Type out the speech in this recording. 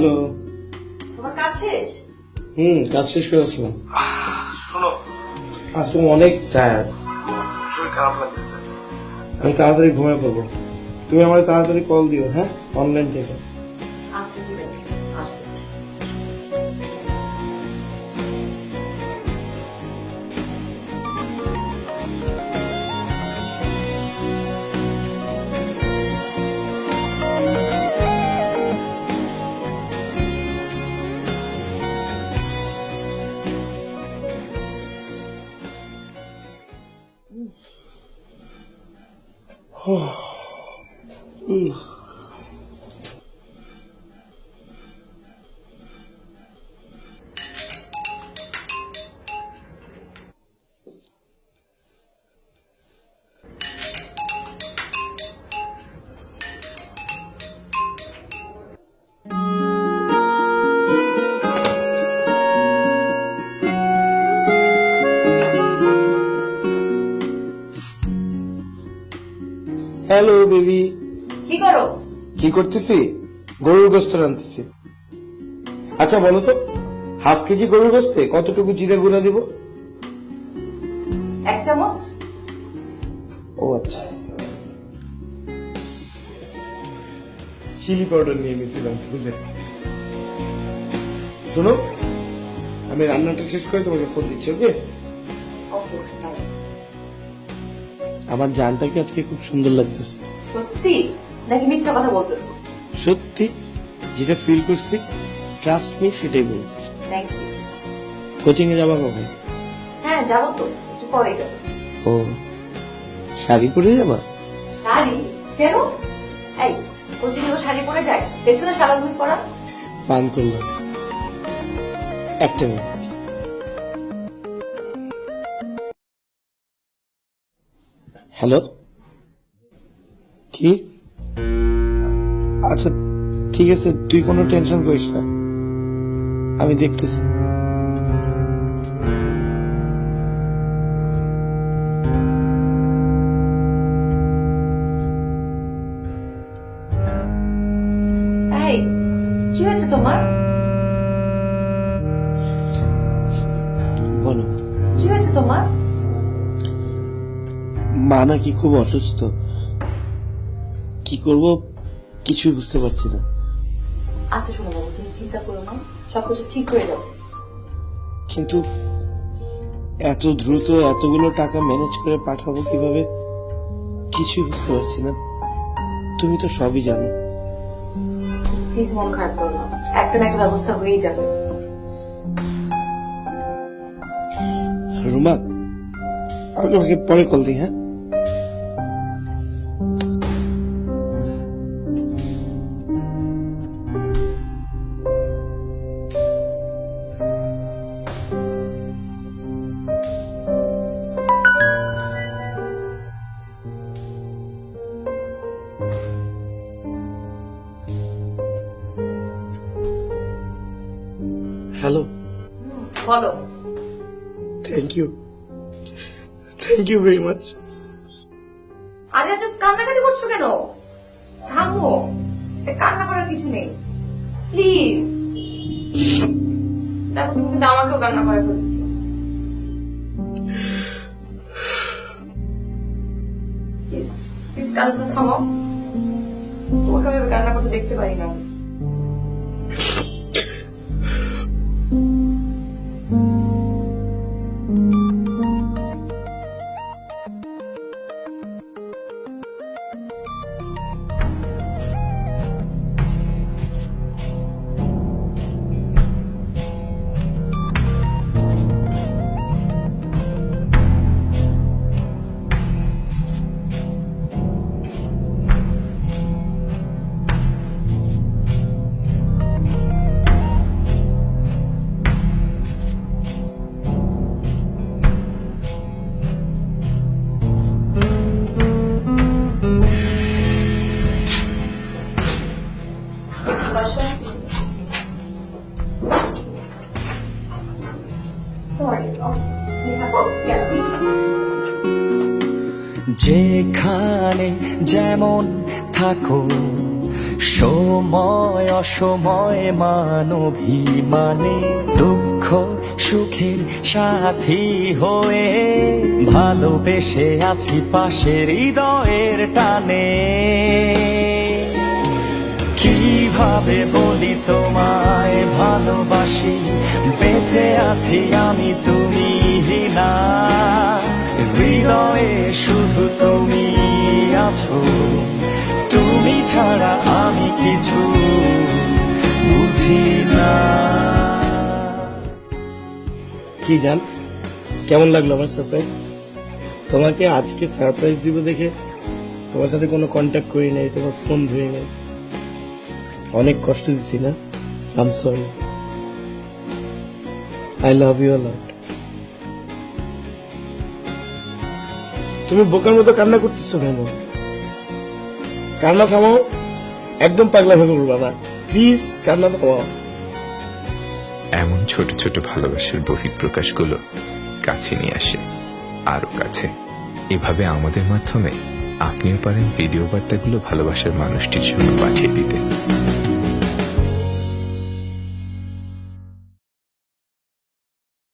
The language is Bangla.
হ্যালো। তোমার কাজ শেষ? কাজ শেষ করে আসলাম। শোনো, আজকে অনেক টায়ার্ড, শরীর খারাপ লাগতেছে। আমি তাড়াতাড়ি ঘুমিয়ে পড়বো। তুমি আমার তাড়াতাড়ি কল দিও, হ্যাঁ, অনলাইন থেকে। আচ্ছা ঠিক আছে, আসো। Hello baby. কি করো? কি করতেছি? গরুর গোস্ত রাঁধতেছি। আচ্ছা বলো তো, হাফ কেজি গরুর গোস্তে কতটুকু জিরে গুঁড়া দিব? 1 চামচ। ও আচ্ছা, চিলি পাউডার নিয়ে নিয়েছিলাম। শোনো, আমি রান্নাটা শেষ করে তোমাকে ফোন দিচ্ছি, ওকে? ওকে, বাই। আমার জানটাকে আজকে খুব সুন্দর লাগতেছে। সত্যি নাকি মিথ্যা কথা বলতেছো? সত্যি, যেটা ফিল করছি, ট্রাস্ট মি, সেটাই বলছি। Thank you. কোচিং এ যাবা কখন? হ্যাঁ যাবো তো, একটু পরে যাবো। ও, শাড়ি পরে যাবা? শাড়ি? কেন? এই কোচিং এ শাড়ি পরে যায়, দেখছো না সারা গুজ পরা। ফান করলাম। একটা মিনিট। হ্যালো, কি? আচ্ছা ঠিক আছে, তুই কোনো টেনশন করিস না, আমি দেখতেছি। এই কি হয়েছে তোমার? বলো। কি হয়েছে তোমার? মা নাকি খুব অসুস্থ, কি করব কিছুই বুঝতে পারছি না। আচ্ছা শোনো বাবু, তুমি চিন্তা করো না, সবকিছু ঠিক হয়ে যাবে। কিন্তু এত দ্রুত এতগুলো টাকা ম্যানেজ করে পাঠাবো কিভাবে কিছুই বুঝতে পারছি না। তুমি তো সবই জানো। প্লিজ মন খারাপ করো না, একটা না একটা ব্যবস্থা হয়েই যাবে। রুমা, আমি তোমাকে পরে কল দিই, হ্যাঁ? হ্যালো। বলো। Thank you very much. আরে আজ কান্নাকাটি করছো কেন? থামো, কান্না করার কিছু নেই, প্লিজ। দেখো তুমি কিন্তু আমাকেও কান্না করে ফেলছো। প্লিজ কান্না থামো, তোমাকে আমি কান্না করতে দেখতে পারি না। যেখানে যেমন থাকো সময় অসময় মানবিমানে দুঃখ সুখের সাথী হয়ে ভালোবেসে আছি পাশের হৃদয়ের টানে। কিভাবে বলি তোমায় ভালোবাসি, বেঁচে আছি আমি তুমি না, হৃদয়ে শুধু তুমি আছো, তুমি ছাড়া আমি কিছু বুঝি না। কি জান, কেমন লাগলো আমার সারপ্রাইজ? তোমাকে আজকে সারপ্রাইজ দিব দেখে তোমার সাথে কোনো কন্ট্যাক্ট করি নাই, তোমার ফোন ধরে নাই। অনেক কষ্ট দিছি না? I am sorry. I love you a lot. তুমি বোকার মতো কান্না করতেছো কেন? কান্না থামাও, একদম পাগলা ভেবে বলবা না, প্লিজ কান্না থামাও। এমন ছোট ছোট ভালোবাসার বহিঃপ্রকাশগুলো কাছে নিয়ে আসে আরো কাছে। এভাবে আমাদের মাধ্যমে আপনিও পারেন ভিডিও বার্তাগুলো ভালোবাসার মানুষটির জন্য পাঠিয়ে দিতে।